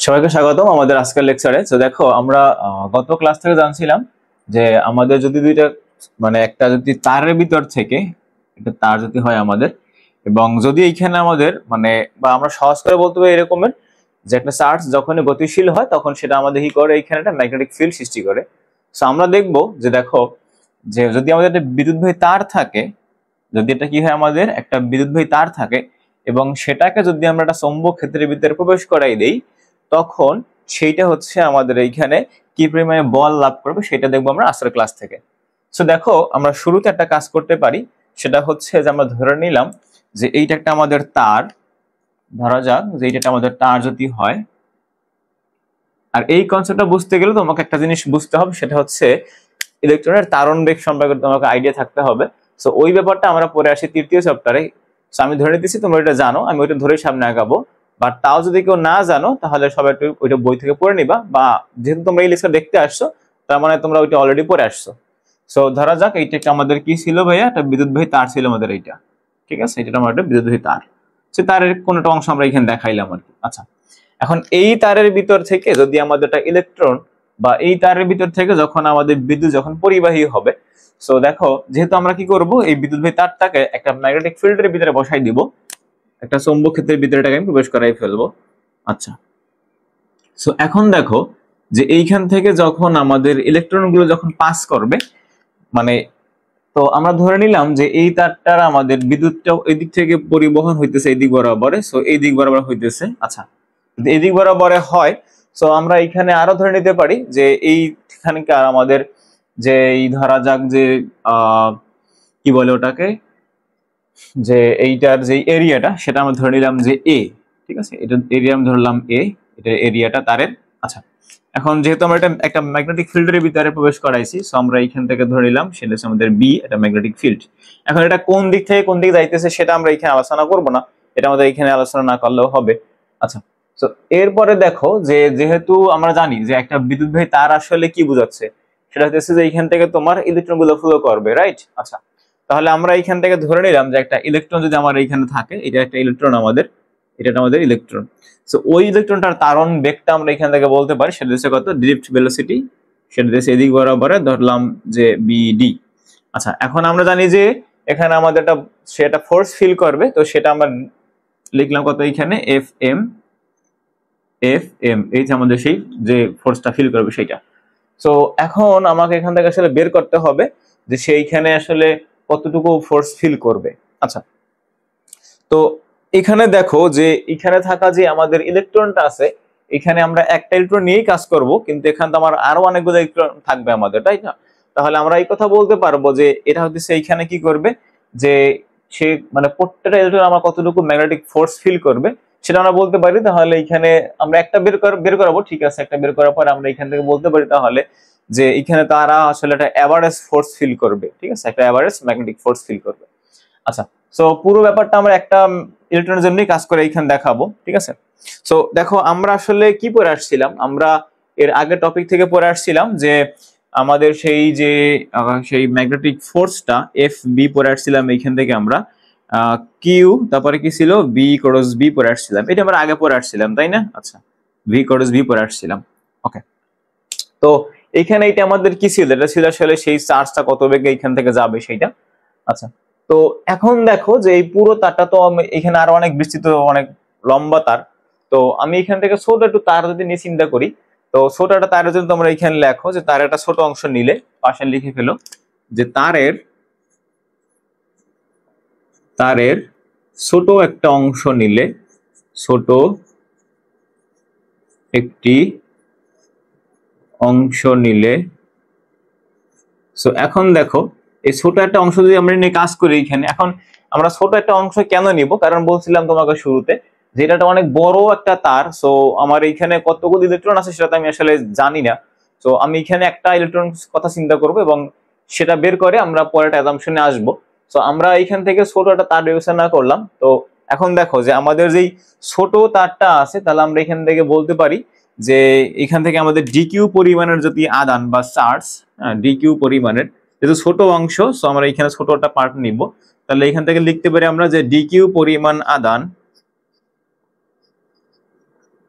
সবাইকে স্বাগতম আমাদের আজকের লেকচারে। তো দেখো আমরা গত ক্লাস থেকে জানছিলাম যে আমাদের যদি দুইটা একটা যদি তারের ভিতর থেকে একটা তার যদি হয় আমাদের, এবং যদি এইখানে আমাদের বা আমরা সহজ করে বলতে পারি এরকমের যে একটা চার্জ যখনই গতিশীল হয় তখন সেটা আমাদের কি করে, এইখানে একটা ম্যাগনেটিক ফিল্ড সৃষ্টি করে। তো আমরা দেখবো যে দেখো যে যদি আমাদের একটা বিদ্যুৎবাহী তার থাকে, যদি এটা কি হয় আমাদের একটা বিদ্যুৎবাহী তার থাকে এবং সেটাকে যদি আমরা একটা চৌম্বক ক্ষেত্রের ভিতরে প্রবেশ করাই দেই, তখন সেইটা হচ্ছে আমাদের এইখানে কি পরিমাণে বল লাভ করবে সেটা দেখবো আমরা আজকের ক্লাস থেকে। সো দেখো আমরা শুরুতে একটা কাজ করতে পারি, সেটা হচ্ছে যে আমরা ধরে নিলাম যে এইটা একটা আমাদের তার, ধরা যাক যে এইটা আমাদের তার যদি হয়। আর এই কনসেপ্টটা বুঝতে গেলে তোমাকে একটা জিনিস বুঝতে হবে, সেটা হচ্ছে ইলেকট্রনের তারণ বেগ সম্পর্কে তোমাকে আইডিয়া থাকতে হবে। সো ওই ব্যাপারটা আমরা পরে আসি তৃতীয় চ্যাপ্টারে। সো আমি ধরে নিতেছি তোমরা এটা জানো, আমি ওইটা ধরে সামনে আগাবো। বাট তাও যদি কেউ না জানো তাহলে সবাই একটু ওইটা বই থেকে পড়ে নিবা, বা যেহেতু তোমরা এই লেকচার দেখতে আসছো তার মানে তোমরা ওইটা অলরেডি পড়ে আসছো। সো ধরা যাক এইটা আমাদের কি ছিল ভাইয়া, একটা বিদ্যুৎবাহী তার ছিল আমাদের এইটা, ঠিক আছে? এটা আমার একটা বিদ্যুৎবাহী তার, সে তারের কোন একটা অংশ আমরা এখানে দেখাইলাম আর কি। আচ্ছা, এখন এই তারের ভিতর থেকে যদি আমাদের একটা ইলেকট্রন বা এই তারের ভিতর থেকে যখন আমাদের বিদ্যুৎ যখন পরিবাহী হবে, সো দেখো যেহেতু আমরা কি করব, এই বিদ্যুৎবাহী তারটাকে একটা ম্যাগনেটিক ফিল্ডের ভিতরে বসাই দিব, একটা চৌম্বক ক্ষেত্রের ভিতরে এটাকে আমি প্রবেশ করাই ফেলবো। আচ্ছা, সো এখন দেখো যে এইখান থেকে যখন আমাদের ইলেকট্রন গুলো যখন পাস করবে, মানে তো আমরা ধরে নিলাম যে এই তারটার আমাদের বিদ্যুৎটাও এই দিক থেকে পরিবহন হইতেছে এই দিক বরাবরে, সো এই দিক বরাবর হইতেছে। আচ্ছা, যদি এই দিক বরাবরে হয়, সো আমরা এখানে আরো ধরে নিতে পারি যে এইখানকার আমাদের যে এই ধরা যাক যে কি বলে ওটাকে, যে এইটার যে এরিয়াটা সেটা আমরা ধরে নিলাম যে এ, ঠিক আছে? এটা এরিয়া আমি ধরলাম এ, এটা এরিয়াটা তারের। আচ্ছা, এখন যেহেতু আমরা এটা একটা ম্যাগনেটিক ফিল্ডের ভিতরে প্রবেশ করাইছি, সো আমরা এইখান থেকে ধরে নিলাম সেটা হচ্ছে আমাদের বি, এটা ম্যাগনেটিক ফিল্ড। এখন এটা কোন দিক থেকে কোন দিকে যাইতেছে সেটা আমরা এখানে আলোচনা করব না, এটা আমাদের এখানে আলোচনা না করলেও হবে। আচ্ছা, তো এরপরে দেখো যে যেহেতু আমরা জানি যে একটা বিদ্যুৎবাহী তার আসলে কি বোঝাচ্ছে, সেটা হচ্ছে যে এইখান থেকে তোমার ইলেকট্রন গুলো ফ্লো করবে, রাইট? আচ্ছা, তাহলে আমরা এইখান থেকে ধরে নিলাম যে একটা ইলেকট্রন যদি আমার এইখানে থাকে, এটা একটা ইলেকট্রন আমাদের, এটা আমাদের ইলেকট্রন। সো ওই ইলেকট্রনটার তারণ বেগটা আমরা এখান থেকে বলতে পারি সেটা হচ্ছে কত, ড্রিফট ভেলোসিটি, সেটা হচ্ছে এদিক বরাবরে ধরলাম যে বিডি। আচ্ছা, এখন আমরা জানি যে এখানে আমাদের একটা সেটা ফোর্স ফিল করবে, তো সেটা আমরা লিখলাম কত এইখানে এফ এম, এফ এম এই যে আমাদের সেই যে ফোর্সটা ফিল করবে সেইটা। সো এখন আমাকে এখান থেকে আসলে বের করতে হবে যে সেইখানে আসলে কতটুকু ফোর্স ফিল করবে। আচ্ছা, তো এখানে দেখো যে এখানে থাকা যে আমাদের ইলেকট্রনটা আছে, এখানে আমরা একটা ইলেকট্রন নিয়েই কাজ করব, কিন্তু এখানে তো আমার আরো অনেকগুলো ইলেকট্রন থাকবে আমাদের, তাই না? তাহলে আমরা এই কথা বলতে পারবো যে এটা হচ্ছে এইখানে কি করবে, যে সে প্রত্যেকটা ইলেকট্রন আমার কতটুকু ম্যাগনেটিক ফোর্স ফিল করবে সেটা আমরা বলতে পারি। তাহলে এখানে আমরা একটা বের করাবো, ঠিক আছে? একটা বের করার পর আমরা এখান থেকে বলতে পারি তাহলে যে এখানে তারা আসলে একটা এভারেজ ফোর্স ফিল করবে, ঠিক আছে? একটা এভারেজ ম্যাগনেটিক ফোর্স ফিল করবে। আচ্ছা, সো পুরো ব্যাপারটা আমরা একটা ইলেকট্রনের জন্যই কাজ করে এইখানে দেখাবো, ঠিক আছে? সো দেখো আমরা আসলে কি পড়ে আসছিলাম, আমরা এর আগের টপিক থেকে পড়ে আসছিলাম যে আমাদের সেই যে সেই ম্যাগনেটিক ফোর্সটা এফ বি পড়ে আসছিলাম, এইখান থেকে আমরা কিউ, তারপরে কি ছিল বি ক্রস বি পড়ে আসছিলাম, এটা আমরা আগে পড়ে আসছিলাম, তাই না? আচ্ছা, ভি ক্রস বি পড়ে আসছিলাম। ওকে, তো এইখানে এটা আমাদের কি ছিল, এটা ছিল আসলে সেই চার্জটা কত বেগে এইখান থেকে যাবে সেইটা। আচ্ছা, তো এখন দেখো যে এই পুরো তারটা তো এখানে আরো অনেক বিস্তৃত, অনেক লম্বা তার। তো আমি এখান থেকে ছোট একটু তার যদি নিয়ে চিন্তা করি, তো ছোট একটা তারের জন্য তোমরা এখানে লেখো যে তার একটা ছোট অংশ নিলে, পাশে লিখে ফেলো যে তারের তারের ছোট একটা অংশ নিলে, ছোট একটি অংশ নিলে। সো এখন দেখো এই ছোট একটা অংশ যদি আমরা নিয়ে কাজ করি এখানে, এখন আমরা ছোট একটা অংশ কেন নিব, কারণ বলছিলাম তোমাকে শুরুতে যে এটা অনেক বড় একটা তার। সো আমার এইখানে কতগুলো ইলেকট্রন আছে সেটা তো আমি আসলে জানি না। সো আমি এখানে একটা ইলেকট্রন কথা চিন্তা করব এবং সেটা বের করে আমরা পরের অ্যাজাম্পশনে আসব। সো আমরা এইখান থেকে ছোট একটা তার বিবেচনা করলাম। তো এখন দেখো যে আমাদের যেই ছোট তারটা আছে, তাহলে আমরা এখান থেকে বলতে পারি যে এখান থেকে আমাদের ডিকিউ পরিমাণের যদি আদান বা চার্জ, ডিকিউ পরিমাণের যেহেতু ছোট অংশ, সো আমরা এখানে ছোট একটা পার্ট নিব, তাহলে এখান থেকে লিখতে পারি আমরা যে ডিকিউ পরিমাণ আদান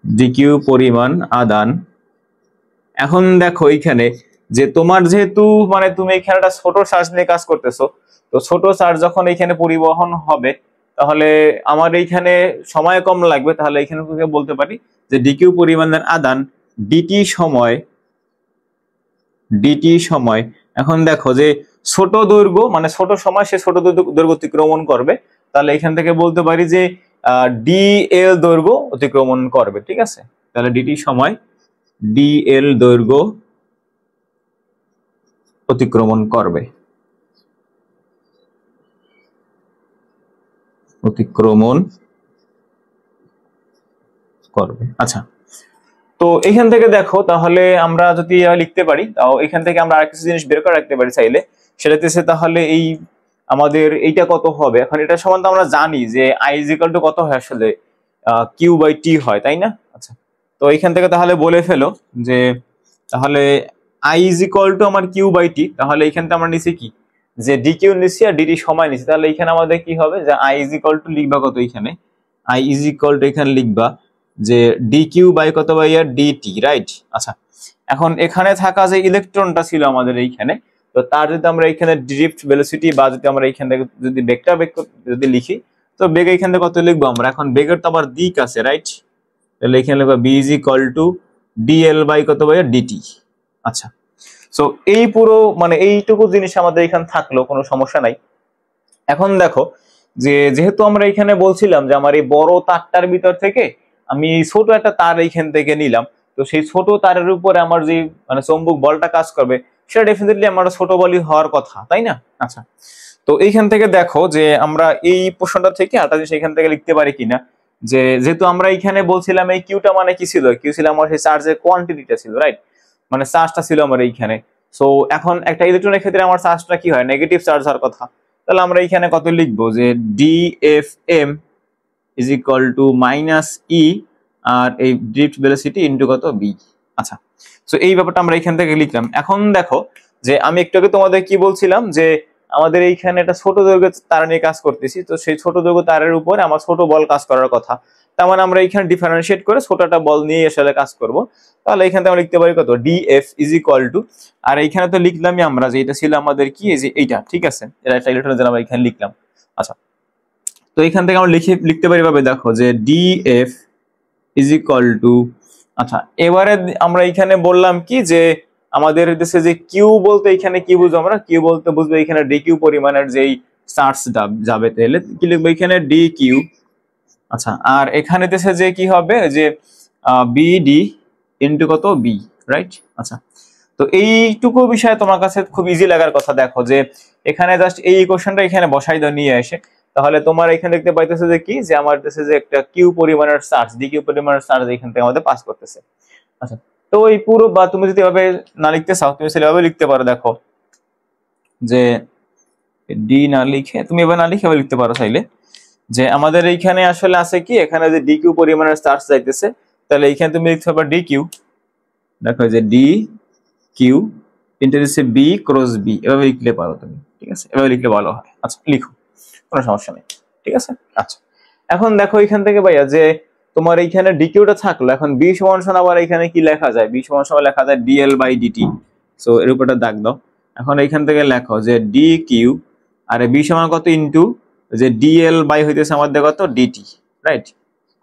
ডিকিউ পরিমাণ আদান। এখন দেখো এইখানে যে তোমার যেহেতু মানে তুমি এখানে একটা ছোট চার্জ নিয়ে কাজ করতেছো, তো ছোট চার্জ যখন এখানে পরিবহন হবে তাহলে আমার এইখানে সময় কম লাগবে, তাহলে এখানে বলতে পারি যে ডিকিউ পরিমাণের আদান ডিটি সময়। এখন দেখো যে ছোট দৈর্ঘ্য মানে ছোট সময় সে ছোট দৈর্ঘ্য অতিক্রমণ করবে, তাহলে এখান থেকে বলতে পারি যে ডিএল দৈর্ঘ্য অতিক্রমণ করবে। ঠিক আছে, তাহলে ডিটি সময় ডিএল দৈর্ঘ্য অতিক্রমণ করবে। আচ্ছা, তো এখান থেকে দেখো তাহলে আমরা যদি লিখতে পারি, তাও এখান থেকে আমরা আরেকটা জিনিস বের করে রাখতে পারি চাইলে, সেটা হচ্ছে তাহলে এই আমাদের এইটা কত হবে। এখন এটা সমান তো আমরা জানি যে আই ইজ ইকুয়াল টু কত হয়, আসলে কিউ বাই টি হয়, তাই না? আচ্ছা, তো এখান থেকে তাহলে বলে ফেলো যে তাহলে আই ইজ ইকুয়াল টু আমার কিউ বাই টি, তাহলে এখান থেকে আমরা নিছি কি যে ডি কিউ নিছি আর ডিটি সময় নিছি, তাহলে এখানে আমাদের কি হবে যে আই ইজ ইকুয়াল টু লিখবা কত, এখানে আই ইজ ইকুয়াল টু এখানে লিখবা যে ডি কিউ বাই কত বাই আর ডিটি, রাইট? আচ্ছা, এখন এখানে থাকা যে ইলেকট্রনটা ছিল আমাদের এইখানে, তো তার যদি আমরা এখানে ড্রিফট ভেলোসিটি বা যদি আমরা এইখান থেকে যদি বেগটা যদি লিখি, তো বেগ এখান থেকে কত লিখবো আমরা, এখন বেগের তো আবার দিক আছে, রাইট? তাহলে এখানে লিখবো B is equal to dl by কত বাই ডিটি। আচ্ছা, সো এই পুরো মানে এইটুকু জিনিস আমাদের এখানে থাকলো, কোনো সমস্যা নাই। এখন দেখো যে যেহেতু আমরা এখানে বলছিলাম যে আমার এই বড় তারটার ভিতর থেকে আমি ছোট একটা তার এইখান থেকে নিলাম, তো সেই ছোট তারের উপরে আমার যে মানে চৌম্বক বলটা কাজ করবে সেটা ডেফিনেটলি আমার ছোট বলই হওয়ার কথা, তাই না? আচ্ছা, তো এইখান থেকে দেখো যে আমরা এই প্রশ্নটা থেকে একটা জিনিস এখান থেকে লিখতে পারি কিনা, যে যেহেতু আমরা এখানে বলছিলাম এই কিউটা মানে কি ছিল, কিউ ছিল আমার সেই চার্জের কোয়ান্টিটিটা ছিল, রাইট? মানে চার্জটা ছিল আমার এইখানে। সো এখন একটা ইলেকট্রনের ক্ষেত্রে আমার চার্জটা কি হয়, নেগেটিভ চার্জ হওয়ার কথা, তাহলে আমরা এখানে কত লিখবো যে DFM is equal to minus e আর এই ড্রিফট ভেলোসিটি ইনটু কত বি। আচ্ছা, সো এই ব্যাপারটা আমরা এখান থেকে লিখলাম। এখন দেখো যে আমি একটু আগে তোমাদের কি বলছিলাম যে আমাদের এইখানে একটা ছোট দৈর্ঘ্যের তার নিয়ে কাজ করতেছি, তো সেই ছোট দৈর্ঘ্য তারের উপরে আমার ছোট বল কাজ করার কথা, তার মানে আমরা এখানে ডিফারেন্সিয়েট করে ছোটটা বল নিয়ে আসলে কাজ করব। তাহলে এখানে আমরা লিখতে পারি কত ডিএফ ইজ ইকুয়াল টু, আর এইখানে তো লিখলামই আমরা যে এটা ছিল আমাদের কি এই যে এইটা, ঠিক আছে, এটা একটা ইলেকট্রন আমরা এখানে লিখলাম। আচ্ছা, তো এখান থেকে আমরা লিখতে পারি ভাবে দেখো যে ডিএফ ইজ ইকুয়াল টু, আচ্ছা এবারে আমরা এখানে বললাম কি যে আমাদের দেশে যে কিউ বলতে এখানে কি বুঝবো আমরা, কিউ বলতে বুঝবো এখানে ডি কিউ পরিমাণের যেই চার্জ যাবে, তাহলে কি লিখবো এখানে ডি কিউ। আচ্ছা, আর এখানে দেশে যে কি হবে যে বিডি ইনটু কত বি, রাইট? আচ্ছা, তো এইটুকু বিষয় তোমার কাছে খুব ইজি লাগার কথা। দেখো যে এখানে জাস্ট এই ইকুয়েশনটা এখানে বসাই দাও নিয়ে এসে, তাহলে তোমার এখানে দেখতে পাইতেছে যে কি যে আমার দেশে যে একটা কিউ পরিমাণের চার্জ, ডি কিউ পরিমাণের চার্জ এখান থেকে আমাদের পাস করতেছে। আচ্ছা, তো এই পুরো বা তুমি যদি এভাবে না লিখতে চাও তুমি সেভাবে লিখতে পারো, দেখো যে ডি না লিখে তুমি এভাবে না লিখে লিখতে পারো চাইলে যে আমাদের এইখানে আসলে আছে কি এখানে যে ডি কিউ পরিমাণের চার্জ যাইতেছে, তাহলে এইখানে তুমি লিখতে পারো ডি কিউ, দেখো যে ডি কিউ ইন্টু দিচ্ছে বি ক্রস বি, এভাবে লিখলে পারো তুমি, ঠিক আছে? এভাবে লিখলে ভালো হয়। আচ্ছা, লিখো, কোনো সমস্যা নেই, ঠিক আছে? আচ্ছা, এখন দেখো এখান থেকে ভাইয়া যে তোমার এইখানে ডিকিউটা থাকলো, এখন বি সমান সমান আবার এখানে কি লেখা যায়, বি সমান সমান লেখা যায় ডিএল বাই ডিটি। সো এর উপরটা দাগ দাও। এখন এইখান থেকে লেখো যে ডি কিউ আর বি সমান কত ইনটু যে ডিএল বাই হইতেছে আমাদের কত ডিটি, রাইট?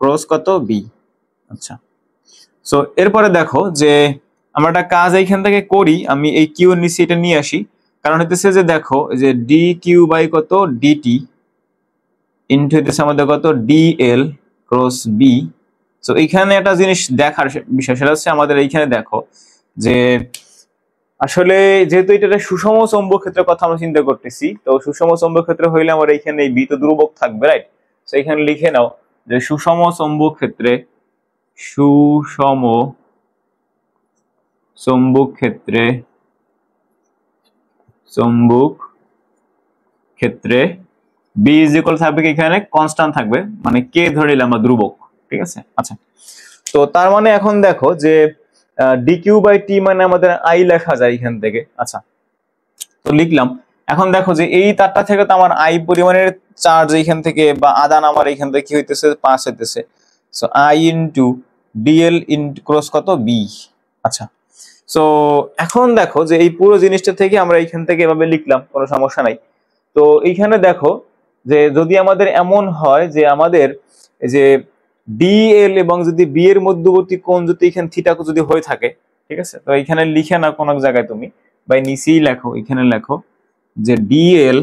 ক্রস কত বি। আচ্ছা, সো এরপরে দেখো যে আমরা একটা কাজ এইখান থেকে করি, আমি এই কিউ নিচে এটা নিয়ে আসি, কারণ হইতেছে যে দেখো যে ডি কিউ বাই কত ডিটি ইনটু হইতেছে আমাদের কত ডিএল ক্রস বি। সো এইখানে একটা জিনিস দেখার বিষয়, সেটা হচ্ছে আমাদের এইখানে দেখো যে আসলে যেহেতু এটা একটা সুষম চৌম্বক ক্ষেত্রের কথা আমরা চিন্তা করতেছি, তো সুষম চৌম্বক ক্ষেত্র হইলে আমার এইখানে এই বি তো ধ্রুবক থাকবে, রাইট? সো এখানে লিখে নাও যে সুষম চৌম্বক ক্ষেত্রে চৌম্বক ক্ষেত্রে বি ইজ ইকুয়াল থাকবে কি এখানে কনস্ট্যান্ট থাকবে, মানে কে ধরে নিলাম আমরা ধ্রুবক, ঠিক আছে? আচ্ছা, তো তার মানে এখন দেখো যে ডি কিউ বাই টি মানে আমাদের আই লেখা যায় এখান থেকে। আচ্ছা, তো লিখলাম। এখন দেখো যে এই তারটা থেকে তো আমার আই পরিমাণের চার্জ এইখান থেকে বা আদান আমার এইখান থেকে কি হইতেছে পাস হইতেছে, so I into DL in cross কত বি। আচ্ছা, সো এখন দেখো যে এই পুরো জিনিসটা থেকে আমরা এইখান থেকে এভাবে লিখলাম, কোনো সমস্যা নাই। তো এইখানে দেখো যে যদি আমাদের এমন হয় যে আমাদের এই যে ডিএল এবং যদি বি এর মধ্যবর্তী কোণ যদি এখানে থিটা যদি হয়ে থাকে, ঠিক আছে, তো এখানে লিখে না কোনো এক জায়গায় তুমি বা নিচেই লেখো, এখানে লেখো যে ডিএল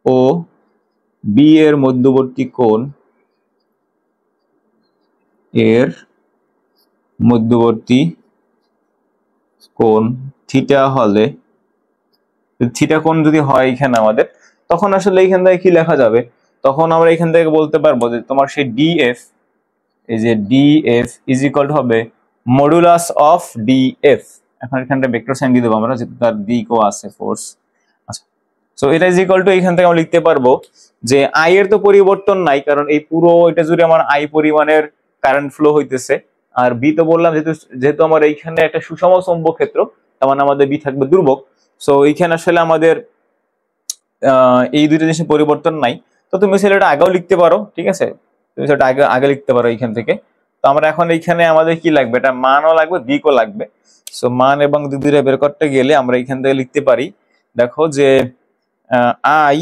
ও বি এর মধ্যবর্তী কোণ এর মধ্যবর্তী কোণ থিটা হলে, থিটা কোণ যদি হয় এখানে আমাদের, তখন আসলে এইখান থেকে কি লেখা যাবে, তখন আমরা এখান থেকে বলতে পারবো যে তোমার সেই ডিএফ, এই যে ডিএফ ইজ ইকুয়াল হবে মডুলাস অফ ডিএফ। এখন এখানটা ভেক্টর সাইন দিয়ে দেবো আমরা, যেহেতু তার দিকও আছে ফোর্স। আচ্ছা, সো এটা ইজ ইকুয়াল টু এখান থেকে আমরা লিখতে পারবো যে আই এর তো পরিবর্তন নাই, কারণ এই পুরো এটা জুড়ে আমার আই পরিমাণের কারেন্ট ফ্লো হইতেছে। আর বি তো বললাম যেহেতু যেহেতু আমার এইখানে একটা সুষম চৌম্বক ক্ষেত্র, তার মানে আমাদের বি থাকবে দুর্বক। সো এইখানে আসলে আমাদের এই দুইটা জিনিসের পরিবর্তন নাই। তো তুমি সেটা আগেও লিখতে পারো, ঠিক আছে, তুমি সেটা আগে আগে লিখতে পারো এইখান থেকে। তো আমরা এখন এইখানে আমাদের কি লাগবে, এটা মানও লাগবে দিকও লাগবে। সো মান এবং দিক দুইটা বের করতে গেলে আমরা এইখান থেকে লিখতে পারি, দেখো যে আই,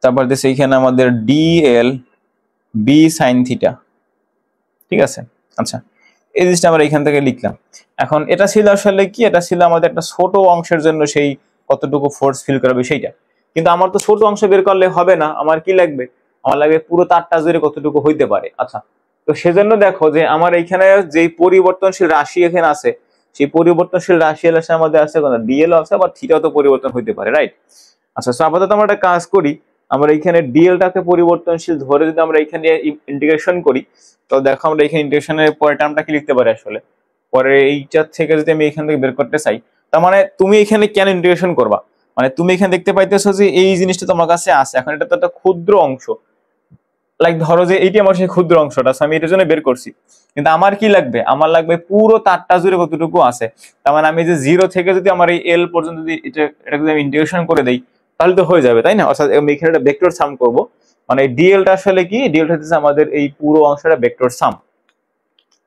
তারপর দেশে এইখানে আমাদের ডিএল বি সাইন থিটা, ঠিক আছে। আচ্ছা, এই জিনিসটা আমরা এখান থেকে লিখলাম। এখন এটা ছিল আসলে কি, এটা ছিল আমাদের একটা ছোট অংশের জন্য সেই কতটুকু ফোর্স ফিল করাবে সেইটা, কিন্তু আমার তো ছোট অংশ বের করলে হবে না, আমার কি লাগবে, আমার লাগবে পুরো তারটা জুড়ে কতটুকু হইতে পারে। আচ্ছা, তো সেজন্য দেখো যে আমার এইখানে যে পরিবর্তনশীল রাশি এখানে আছে, সেই পরিবর্তনশীল রাশি এর আমাদের আছে ডিএল আছে, আবার থিটাও তো পরিবর্তন হইতে পারে, রাইট। আচ্ছা, তো আপাতত আমরা একটা কাজ করি, আমরা এখানে ডিএলটাকে পরিবর্তনশীল ধরে যদি আমরা এখানে ইন্টিগ্রেশন করি, তো দেখো আমরা এখানে ইন্টিগ্রেশনের পরের টার্মটা কি লিখতে পারি আসলে, পরে এইটার থেকে যদি আমি এখান থেকে বের করতে চাই, তার মানে তুমি এখানে কেন ইন্টিগ্রেশন করবা, মানে তুমি এখানে দেখতে পাইতেছো যে এই জিনিসটা তোমার কাছে আছে, এখন এটা তো একটা ক্ষুদ্র অংশ, লাইক ধরো যে এইটি আমার সেই ক্ষুদ্র অংশটা, আমি এটার জন্য বের করছি, কিন্তু আমার কি লাগবে, আমার লাগবে পুরো তারটা জুড়ে কতটুকু আছে। তার মানে আমি যে জিরো থেকে যদি আমার এই এল পর্যন্ত যদি এটা যদি আমি ইন্টিগ্রেশন করে দেই, তাহলে তো হয়ে যাবে, তাই না। অর্থাৎ আমি এখানে একটা ভেক্টর সাম করব, মানে ডিএলটা আসলে কি, ডিএলটা হচ্ছে আমাদের এই পুরো অংশটা ভেক্টর সাম।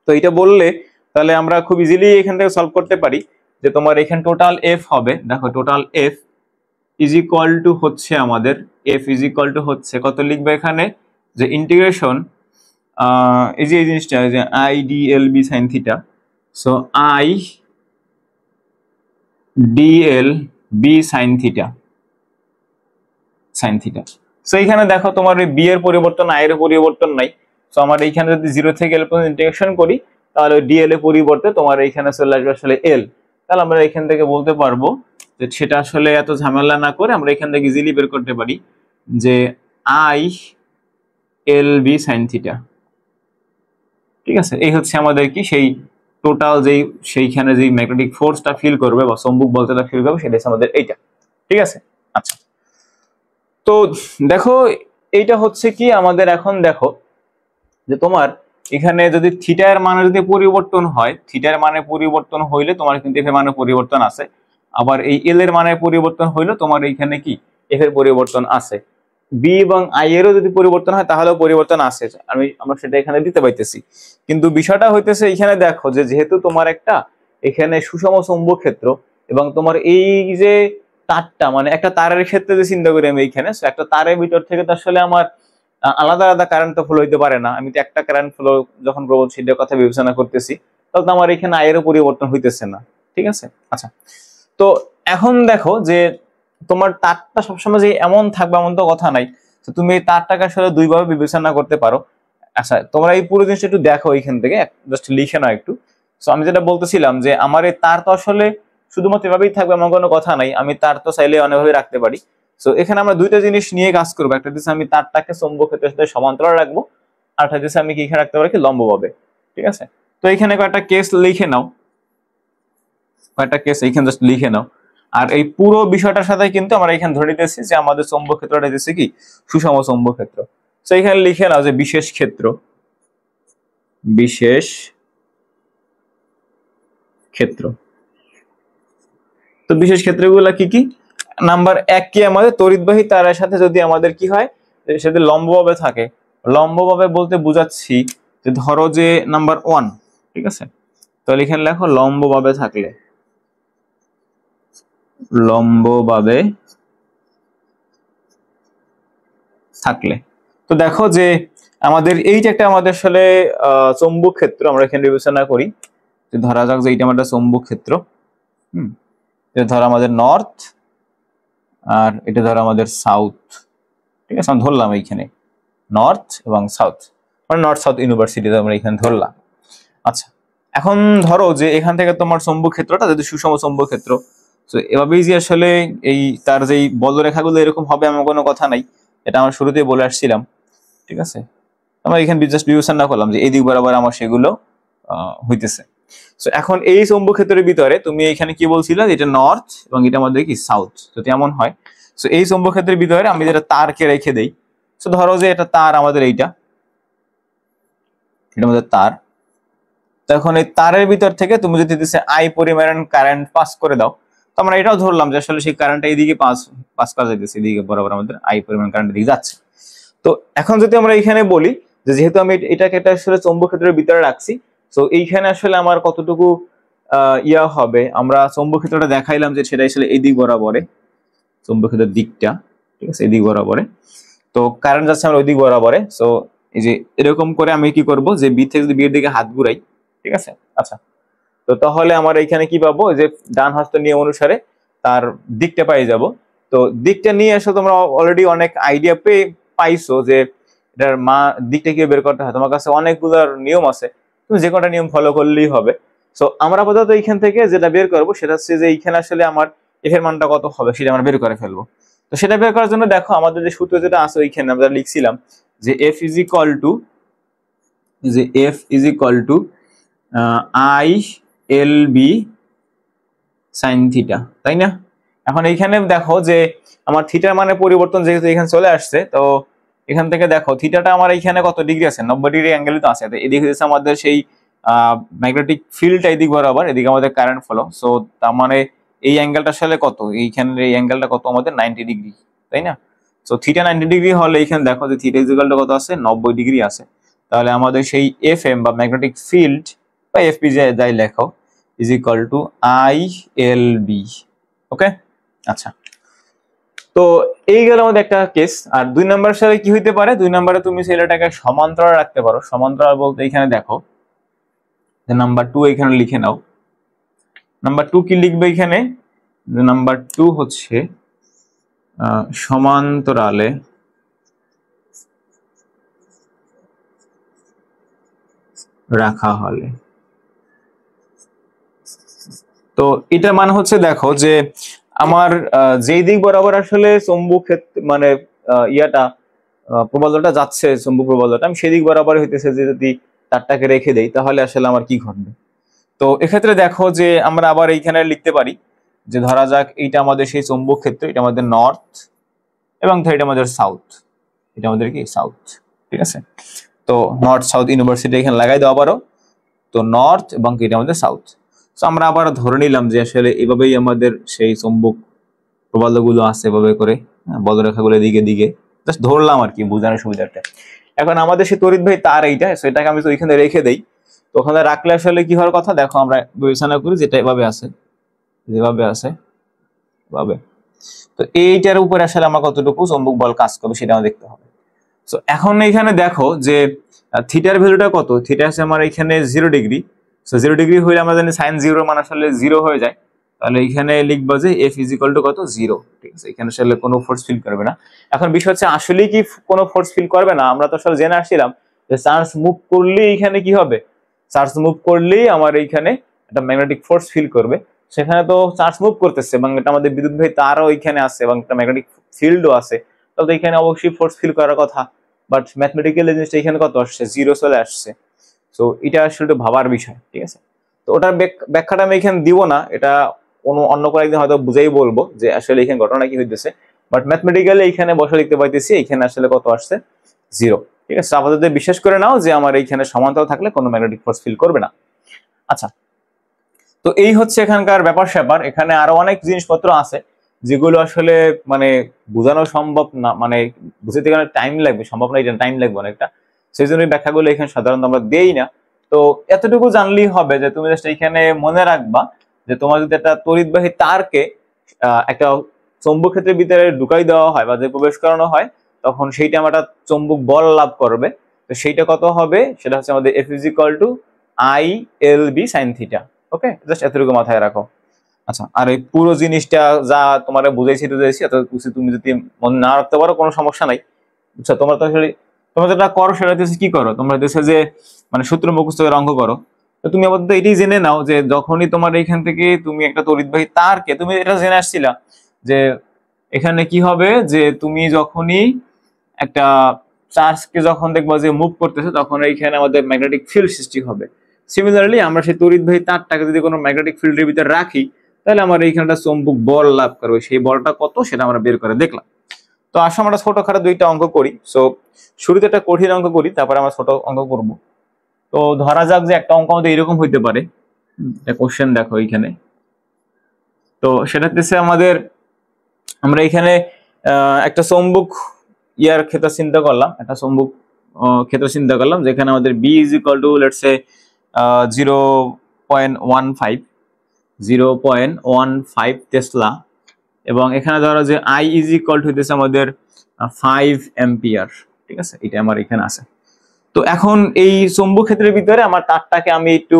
তো এটা বললে তাহলে আমরা খুব ইজিলি এখান থেকে সলভ করতে পারি যে তোমার এখানে টোটাল এফ হবে, দেখো total F is equal two হচ্ছে আমাদের, এফ ইজ ইকুয়াল টু হচ্ছে কত লিখবে এখানে, যে ইন্টিগ্রেশন এই যে এই জিনিসটা যে I D L B sine theta, so I D L B sine theta, sine theta. So এইখানে দেখো তোমার ওই বি এর পরিবর্তন, আই এর পরিবর্তন নাই। সো আমার এইখানে যদি জিরো থেকে এল পর্যন্ত ইন্টিগ্রেশন করি, তাহলে ডিএল এর পরিবর্তে তোমার এইখানে চলে আসবে আসলে এল। তাহলে আমরা এখান থেকে বলতে পারবো যে সেটা আসলে এত ঝামেলা না করে আমরা এখান থেকে ইজিলি বের করতে পারি যে I L B sine theta, ঠিক আছে। এই হচ্ছে আমাদের কি সেই টোটাল যেই সেইখানে যেই ম্যাগনেটিক ফোর্সটা ফিল করবে বা চৌম্বক বলটা ফিল করবে, সেটা হচ্ছে আমাদের এইটা, ঠিক আছে। আচ্ছা, তো দেখো এইটা হচ্ছে কি আমাদের, এখন দেখো যে তোমার এখানে যদি থিটার মানে যদি পরিবর্তন হয়, থিটার মানে পরিবর্তন হইলে তোমার কিন্তু এফ এর মানে পরিবর্তন আছে, আবার এই এল এর মানে পরিবর্তন হইলে তোমার এইখানে কি এফ এর পরিবর্তন আছে, বি এবং আই এরও যদি পরিবর্তন হয় তাহলেও পরিবর্তন আছে, আমরা সেটা এখানে দিতে পাইতেছি। কিন্তু বিষয়টা হইতেছে এখানে দেখো যে যেহেতু তোমার একটা এখানে সুষম চৌম্বক ক্ষেত্র, এবং তোমার এই যে তারটা মানে একটা তারের ক্ষেত্রে যে চিন্তা করি আমি এইখানে, একটা তারের ভিতর থেকে তো আসলে আমার আলাদা আলাদা কারেন্ট তো ফ্লো হইতে পারে না, আমি তো একটা কারেন্ট ফ্লো যখন করবো সেটার কথা বিবেচনা করতেছি, তখন আমার এখানে আয়েরও পরিবর্তন হইতেছে না, ঠিক আছে। আচ্ছা, তো এখন দেখো যে তোমার তারটা সবসময় যে এমন থাকবে এমন তো কথা নাই, তো তুমি এই তারটাকে আসলে দুইভাবে বিবেচনা করতে পারো। আচ্ছা, তোমরা এই পুরো জিনিসটা একটু দেখো, এইখান থেকে জাস্ট লিখে নাও একটু। সো আমি যেটা বলতেছিলাম যে আমার এই তার তো আসলে শুধুমাত্র এভাবেই থাকবে এমন কোনো কথা নাই, আমি তার তো চাইলে অনেকভাবে রাখতে পারি। সো এখানে আমরা দুইটা জিনিস নিয়ে কাজ করবো, একটা হচ্ছে আমি তারটাকে চৌম্বক ক্ষেত্রের সাথে সমান্তরাল রাখবো, আর একটা হচ্ছে আমি কি এখানে রাখতে পারি কি লম্বভাবে, ঠিক আছে। তো এখানে কয়েকটা কেস লিখে নাও, কয়েকটা কেস এইখানে জাস্ট লিখে নাও। আর এই পুরো বিষয়টার সাথে কিন্তু আমরা এখানে ধরে নিতেছি যে আমাদের চৌম্বক ক্ষেত্রটা হচ্ছে কি সুষম চৌম্বক ক্ষেত্র। তো এখানে লিখে নাও যে বিশেষ ক্ষেত্র, বিশেষ ক্ষেত্র। তো বিশেষ ক্ষেত্রগুলো কি কি, নাম্বার এক কি আমাদের তড়িৎবাহী তারের সাথে যদি আমাদের কি হয়, সেটা লম্বভাবে থাকে, লম্বভাবে বলতে বুঝাচ্ছি যে ধরো যে নাম্বার 1, ঠিক আছে, তাহলে এখানে লেখো লম্বভাবে থাকলে, লম্বভাবে থাকলে। তো দেখো যে আমাদের এই যে একটা আমাদের আসলে চৌম্বক ক্ষেত্র আমরা এখানে বিবেচনা করি, যে ধরা যাক যে এইটা আমাদের চৌম্বক ক্ষেত্র, এটা ধরো আমাদের নর্থ আর এটা ধরো আমাদের সাউথ, ঠিক আছে, আমি ধরলাম এইখানে নর্থ এবং সাউথ, মানে নর্থ সাউথ ইউনিভার্সিটি আমরা এখানে ধরলাম। আচ্ছা, এখন ধরো যে এখান থেকে তোমার চৌম্বক ক্ষেত্রটা যদি সুষম চৌম্বক ক্ষেত্র, তো এভাবেই যে আসলে এই তার যেই বলরেখাগুলো এরকম হবে এমন কোনো কথা নাই, এটা আমরা শুরুতেই বলে আসছিলাম, ঠিক আছে। আমরা এখানে জাস্ট বিবেচনা করলাম যে এই দিক বরাবর আমার সেগুলো হইতেছে। সো এখন এই চৌম্বক ক্ষেত্রের ভিতরে তুমি এখানে কি বলছিলে, এটা নর্থ এবং এটা আমাদের কি সাউথ, যদি এমন হয়, সো এই চৌম্বক ক্ষেত্রের ভিতরে আমি যেটা তারকে রেখে দেই, সো ধরো যে এটা তার আমাদের এটা আমাদের তার, তখন এই তারের ভিতর থেকে তুমি যদি দিছে আই পরিমাণ কারেন্ট পাস করে দাও, তো আমরা এটাও ধরলাম যে আসলে সেই কারেন্টটা এইদিকে পাস করা যাইতেছে, এদিকে বরাবর আমাদের আই পরিমাণ কারেন্ট দিকে যাচ্ছে। তো এখন যদি আমরা এখানে বলি যে যেহেতু আমি এটাকে একটা আসলে চৌম্বক ক্ষেত্রের ভিতরে রাখছি, তো এইখানে আসলে আমার কতটুকু ইয়া হবে, আমরা চৌম্বক ক্ষেত্রটা দেখাইলাম যে সেটা আসলে এই দিক বরাবরে, চৌম্বক ক্ষেত্রের দিকটা, ঠিক আছে, এই দিক বরাবরে, তো কারেন্ট যাচ্ছে আমরা ওই দিক বরাবরে। সো এই যে এরকম করে আমি কি করব, যে বি থেকে যদি বি এর দিকে হাত ঘুরাই, ঠিক আছে। আচ্ছা, তো তাহলে আমার এখানে কি পাবো, যে ডান হস্ত নিয়ম অনুসারে তার দিকটা পাই যাব। তো দিকটা নিয়ে এসে তোমরা অলরেডি অনেক আইডিয়া পাইছো যে এটার দিকটা কি বের করতে হয়, তোমার কাছে অনেকগুলো নিয়ম আছে, তুমি যে কটা নিয়ম ফলো করলেই হবে। সো আমরা আপাতত এইখান থেকে যেটা বের করবো সেটা হচ্ছে যে এইখানে আসলে আমার এফ এর মানটা কত হবে সেটা আমরা বের করে ফেলবো। তো সেটা বের করার জন্য দেখো আমাদের যে সূত্র যেটা আছে ওইখানে আমরা লিখছিলাম যে F is equal to I L B sine theta, তাই না? এখন এইখানে দেখো যে আমার থিটার মানে পরিবর্তন যেহেতু এখানে চলে আসছে, তো এখান থেকে দেখো থিটাটা আমার এইখানে কত ডিগ্রি আছে, 90 ডিগ্রি অ্যাঙ্গেল তো আছে। তো এদিকে হচ্ছে আমাদের সেই ম্যাগনেটিক ফিল্ডটা এদিক বরাবর, এদিকে আমাদের কারেন্ট ফলো, সো তার মানে এই অ্যাঙ্গেলটা আসলে কত, এইখানে এই অ্যাঙ্গেলটা কত আমাদের 90 ডিগ্রি, তাই না? সো থিটা 90 ডিগ্রি হলে এইখানে দেখো যে থিটা ইকুয়ালটা কত আছে, 90 ডিগ্রি আছে। তাহলে আমাদের সেই এফ এম বা ম্যাগনেটিক ফিল্ড বা এফপি যাই লেখো is equal to I L B. Okay, আচ্ছা, তো এই গেল আমাদের একটা কেস। আর 2 নম্বরের সাথে কি হইতে পারে, 2 নম্বরে তুমি সেটাকে সমান্তরাল রাখতে পারো। সমান্তরাল বলতে এখানে দেখো যে নাম্বার 2 এখানে লিখে নাও। নাম্বার 2 কি লিখবে এখানে, নাম্বার 2 হচ্ছে সমান্তরালে রাখা হলে। তো এটা মানে হচ্ছে দেখো যে আমার যেই দিক বরাবর আসলে চৌম্বক ক্ষেত্র মানে ইয়াটা প্রবলতা যাচ্ছে, চৌম্বক প্রবলতা, আমি সেদিক বরাবর হইতেছে যে যদি তারটাকে রেখে দেই তাহলে আসলে আমার কি ঘটবে। তো এক্ষেত্রে দেখো যে আমরা আবার এইখানে লিখতে পারি যে ধরা যাক এইটা আমাদের সেই চৌম্বক ক্ষেত্র, এটা আমাদের নর্থ এবং এটা আমাদের সাউথ, এটা আমাদের কি সাউথ, ঠিক আছে। তো নর্থ সাউথ ইউনিভার্সিটি এখানে লাগাই দাও আবারও, তো নর্থ এবং এটা আমাদের সাউথ। তো আমরা আবার ধরে নিলাম যে আসলে এভাবেই আমাদের সেই চৌম্বক প্রবলগুলো আছে, এভাবে করে বলরেখাগুলো দিকে দিকে জাস্ট ধরলাম আর কি বোঝানোর সুবিধার্থে। এখন আমাদের সেই তড়িৎবাহী তার এইটা, সেটাকে আমি তো ওইখানে রেখে দেই। তো ওখানে রাখলে আসলে কি হওয়ার কথা দেখো, আমরা বিবেচনা করি যেটা এভাবে আছে, যেভাবে আছে এভাবে, তো এইটার উপরে আসলে আমার কতটুকু চৌম্বক বল কাজ করবে সেটা আমার দেখতে হবে। তো এখন এখানে দেখো যে থিটার ভ্যালুটা কত, থিটা আছে আমার এখানে 0 ডিগ্রি। সো 0 ডিগ্রি হইলে আমরা জানি সাইন 0 মান আসলে 0 হয়ে যায়। তাহলে এখানে লিখবো যে এফ ইজ ইকুয়াল টু কত, 0, ঠিক আছে। এখানে আসলে কোনো ফোর্স ফিল করবে না। এখন বিষয় হচ্ছে আসলে কি কোনো ফোর্স ফিল করবে না, আমরা তো আসলে জেনে আসছিলাম যে চার্জ মুভ করলেই এখানে কি হবে, চার্জ মুভ করলেই আমার এইখানে একটা ম্যাগনেটিক ফোর্স ফিল করবে। সেখানে তো চার্জ মুভ করতেছে এবং এটা আমাদের বিদ্যুৎবাহী তারও এখানে আছে এবং একটা ম্যাগনেটিক ফিল্ডও আছে, তাহলে এখানে অবশ্যই ফোর্স ফিল করার কথা। বাট ম্যাথমেটিক্যাল জিনিসটা এখানে কত আসছে, 0 চলে আসছে। সো এটা আসলে একটু ভাবার বিষয়, ঠিক আছে। তো ওটার ব্যাখ্যাটা আমি এখানে দিব না, এটা অন্য কোনো একদিন হয়তো বুঝাই বলবো যে আসলে এখানে ঘটনা কি হইতেছে। বাট ম্যাথমেটিক্যালি এখানে বসে লিখতে পাইতেছি এখানে আসলে কত আসছে, 0, ঠিক আছে। আপাতত বিশ্বাস করে নাও যে আমার এইখানে সমান্তরাল থাকলে কোনো ম্যাগনেটিক ফোর্স ফিল করবে না। আচ্ছা, তো এই হচ্ছে এখানকার ব্যাপার স্যাপার। এখানে আরো অনেক জিনিসপত্র আছে যেগুলো আসলে মানে বোঝানো সম্ভব না, মানে বুঝতে গেলে টাইম লাগবে, সম্ভব না, এটা টাইম লাগবে অনেকটা। সেই জন্য ব্যাখ্যাগুলো এখানে সাধারণত আমরা দেই না। তো এতটুকু জানলেই হবে যে তুমি জাস্ট এইখানে মনে রাখবা যে তোমার যদি একটা তড়িৎবাহী তারকে একটা চৌম্বক ক্ষেত্রের ভিতরে ঢুকাই দেওয়া হয় বা যে প্রবেশ করানো হয়, তখন সেইটা আমরা চৌম্বক বল লাভ করবে। তো সেইটা কত হবে, সেটা হচ্ছে আমাদের F = I/L/B sin theta. Okay, just এতটুকু মাথায় রাখো। আচ্ছা, আর এই পুরো জিনিসটা যা তোমার বুঝাইছি এত তুমি যদি মনে না রাখতে পারো কোনো সমস্যা নাই। বুঝছো, তোমরা তো আসলে তোমরা যেটা করো সেটা হচ্ছে কি করো, তোমরা দেশে যে মানে সূত্র মুখস্থ করে অঙ্ক করো। তো তুমি আপাতত এটাই জেনে নাও যে যখনই তোমার এখান থেকে তুমি একটা তড়িৎবাহী তারকে, তুমি এটা জেনে আসছিলা যে এখানে কি হবে, যে তুমি যখনই একটা চার্জকে যখন দেখবা যে মুভ করতেছে, তখন এইখানে আমাদের ম্যাগনেটিক ফিল্ড সৃষ্টি হবে। সিমিলারলি আমরা সেই তড়িৎবাহী তারটাকে যদি কোনো ম্যাগনেটিক ফিল্ডের ভিতরে রাখি, তাহলে আমার এইখানটা চৌম্বক বল লাভ করবে। সেই বলটা কত সেটা আমরা বের করে দেখলাম। তো আসলে আমরা ছোটখাটো দুইটা অঙ্ক করি। সো শুরুতে একটা কঠিন অঙ্ক করি, তারপরে আমরা ছোট অঙ্ক করব। তো ধরা যাক যে একটা অঙ্ক আমাদের এরকম হইতে পারে, কোশ্চেন দেখো এইখানে। তো সেটা হচ্ছে আমাদের, আমরা এখানে একটা চৌম্বক ক্ষেত্র চিন্তা করলাম, একটা চৌম্বক ক্ষেত্র চিন্তা করলাম, যেখানে আমাদের B = লেটস সে 0.15 টেসলা, এবং এখানে ধরো যে I হইতেছে আমাদের 5 অ্যাম্পিয়ার। ঠিক আছে, এটা আমার এখানে আছে। তো এখন এই চৌম্বক ক্ষেত্রের ভিতরে আমার তারটাকে আমি একটু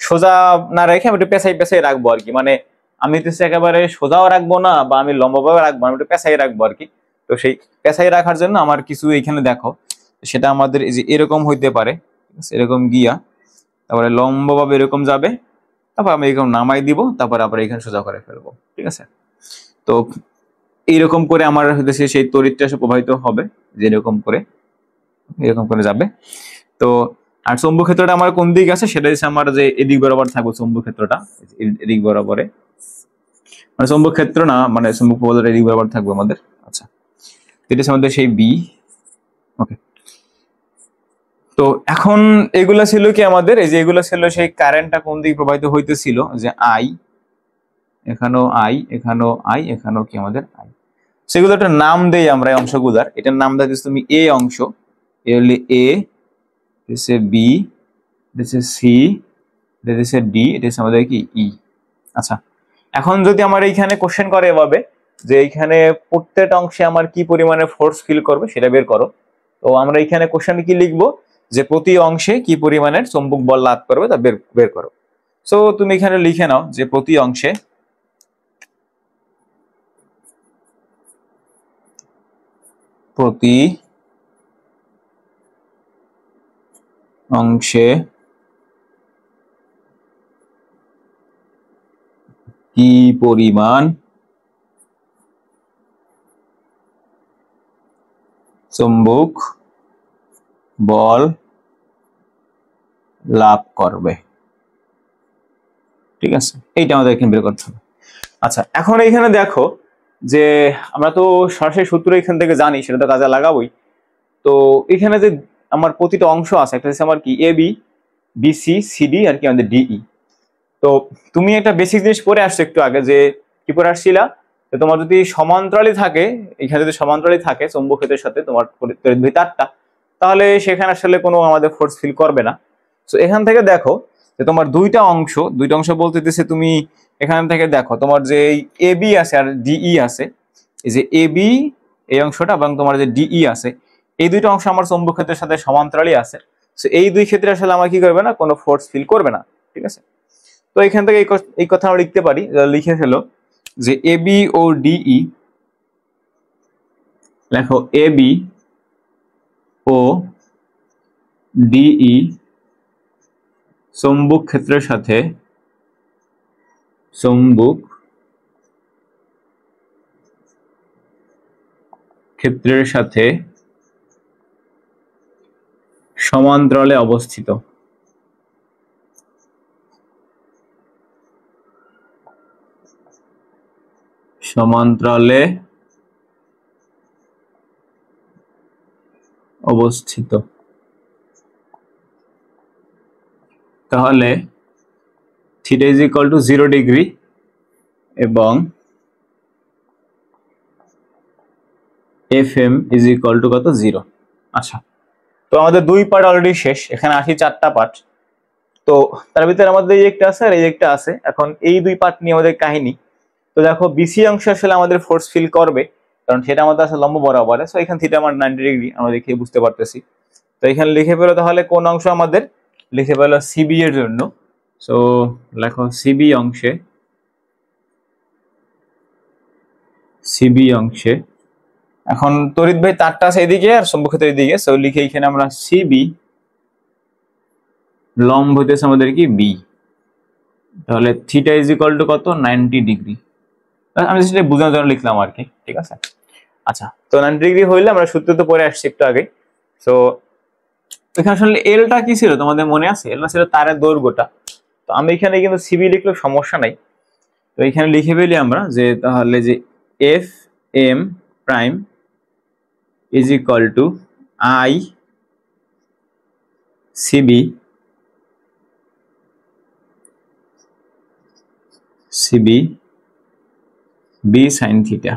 সোজা না রেখে আমি একটু পেছাই পেছাই রাখবো আর কি। মানে আমি তো একেবারে সোজাও রাখবো না বা আমি লম্বাভাবে রাখবো, আমি একটু পেছাই রাখবো আর কি। তো সেই পেছাই রাখার জন্য আমার কিছু এখানে দেখো, সেটা আমাদের এই যে এরকম হইতে পারে, এরকম গিয়া তারপরে লম্বভাবে এরকম যাবে, তারপর আমি এরকম নামাই দিব, তারপর আবার এখানে সোজা করে ফেলবো। ঠিক আছে, তো এইরকম করে আমার হচ্ছে সেই তড়িৎটা এসে প্রবাহিত হবে, যেরকম করে এরকম করে যাবে। তো আর চৌম্বক ক্ষেত্রটা আমার কোন দিকে আছে, সেটা হচ্ছে আমার যে এদিক বরাবর থাকবে চৌম্বক ক্ষেত্রটা, এদিক বরাবরে, মানে চৌম্বক ক্ষেত্র না, মানে চৌম্বক প্রবালটা এদিক বরাবর থাকবে আমাদের। আচ্ছা, এটা হচ্ছে আমাদের সেই বি। ওকে, তো এখন এগুলা ছিল কি আমাদের, এই যে এগুলা ছিল সেই কারেন্টটা কোন দিকে প্রবাহিত হইতেছিল, যে আই, এখানেও আই, এখানেও আই, এখানেও কি আমাদের আই। সেগুলো একটা নাম দেই আমরা এই অংশগুলার। এটার নাম দিতেছ তুমি এ অংশ, এ হলে এ, দিছে বি, দিছে সি, দিছে ডি, এটা হচ্ছে আমাদের কি ই। আচ্ছা, এখন যদি আমার এইখানে কোশ্চেন করে এভাবে যে এইখানে প্রত্যেকটা অংশে আমার কি পরিমাণে ফোর্স ফিল করবে সেটা বের করো। তো আমরা এইখানে কোশ্চেনে কি লিখবো, যে প্রতি অংশে কি পরিমাণের চৌম্বক বল লাভ করবে তা বের করো। সো তুমি এখানে লিখে নাও যে প্রতি অংশে কি পরিমাণ চৌম্বক বল লাভ করবে। ঠিক আছে, এইটা আমাদের এখানে বের করতে হবে। আচ্ছা, এখন এইখানে দেখো যে আমরা তো সরাসরি সূত্র এখান থেকে জানি, সেটা তো কাজে লাগাবোই। তো এখানে যে আমার প্রতিটা অংশ আছে, একটা হচ্ছে আমার কি A B, B C, C D আর কি আমাদের ডিই। তো তুমি একটা বেসিক জিনিস পড়ে আসছো একটু আগে, যে কি পড়ে আসছিলা, যে তোমার যদি সমান্তরালই থাকে, এখানে যদি সমান্তরালই থাকে চৌম্বক ক্ষেত্রের সাথে তোমার তড়িৎবাহী তারটা, তাহলে সেখানে আসলে কোনো আমাদের ফোর্স ফিল করবে না। তো এখান থেকে দেখো যে তোমার দুইটা অংশ বলতে দিতেছে, তুমি এখান থেকে দেখো তোমার যে এ বি আছে আর ডিই আছে, এই যে এ বি এই অংশটা এবং তোমার যে ডিই আছে, এই দুইটা অংশ আমার চৌম্বক ক্ষেত্রের সাথে সমান্তরালই আছে। তো এই দুই ক্ষেত্রে আসলে আমার কি করবে না, কোনো ফোর্স ফিল করবে না। ঠিক আছে, তো এখান থেকে এই কথা আমরা লিখতে পারি, লিখে ফেলো যে এ বি ও ডিই, লেখো এ বি ও ডিই চৌম্বক ক্ষেত্রের সাথে সমান্তরালে অবস্থিত। তাহলে থিটা = 0 ডিগ্রি এবং FM = কত, 0। আচ্ছা, তো আমাদের 2 পার্ট অলরেডি শেষ, এখানে আসি 4টা পার্ট। তো তার ভিতরে আমাদের এই একটা আছে আর এই একটা আছে, এখন এই 2 পার্ট নিয়ে আমাদের কাহিনী। তো দেখো বিসি অংশ আসলে আমাদের ফোর্স ফিল করবে, কারণ সেটা আমাদের আছে লম্ব বরাবরে। সো এখানে থিটা আমার 90 ডিগ্রি আমরা দেখে বুঝতে পারতেছি। তো এখানে লিখে ফেলো তাহলে কোন অংশ আমাদের, লিখে ফেলো সিবি এর জন্য। সো লেখো সিবি অংশে, সিবি অংশে এখন তড়িৎ ভাই তারটা আছে এদিকে আর চৌম্বক ক্ষেত্র এদিকে। সো লিখে এখানে আমরা সিবি লম্ব হইতেছে আমাদের কি বি, তাহলে থিটা ইজ ইকুয়াল টু কত 90 ডিগ্রি। আমি সেটা বোঝানোর জন্য লিখলাম আর কি, ঠিক আছে। আচ্ছা, তো 90 ডিগ্রি হইলে আমরা সূত্র তো পরে আসছি একটু আগে। সো এখানে আসলে এলটা কি ছিল তোমাদের মনে আছে? এলটা ছিল তারের দৈর্ঘ্যটা। তো আমি এখানে কিন্তু সিবি লিখলেও সমস্যা নাই। তো এখানে লিখে ফেলি আমরা যে তাহলে যে F M prime is equal to I CB CB B sine theta.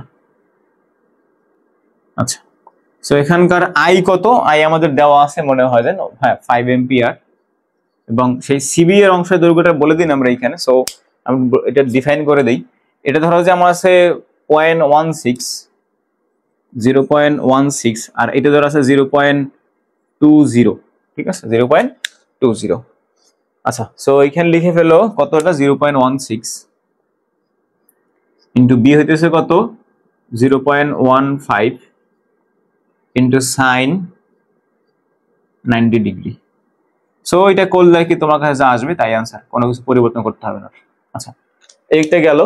আচ্ছা, সো এখানকার আই কত? আই আমাদের দেওয়া আছে মনে হয় যেন, হ্যাঁ 5 এম্পিয়ার, এবং সেই সিবি এর অংশের দৈর্ঘ্যটা বলে দিন আমরা এখানে। সো আমি এটা ডিফাইন করে দেই। এটা ধরো যে আমার আছে 0.16, আর এটা ধরো আছে 0.20, ঠিক আছে 0.20। আচ্ছা, সো এখানে লিখে ফেলো কতটা 0.16 ইন্টু বি হইতেছে কত 0.15 ইন্টু সাইন 90 ডিগ্রি। সো এটা করলে কি তোমার কাছে যা আসবে তাই আনসার, কোনো কিছু পরিবর্তন করতে হবে না। আচ্ছা, এইটা গেল।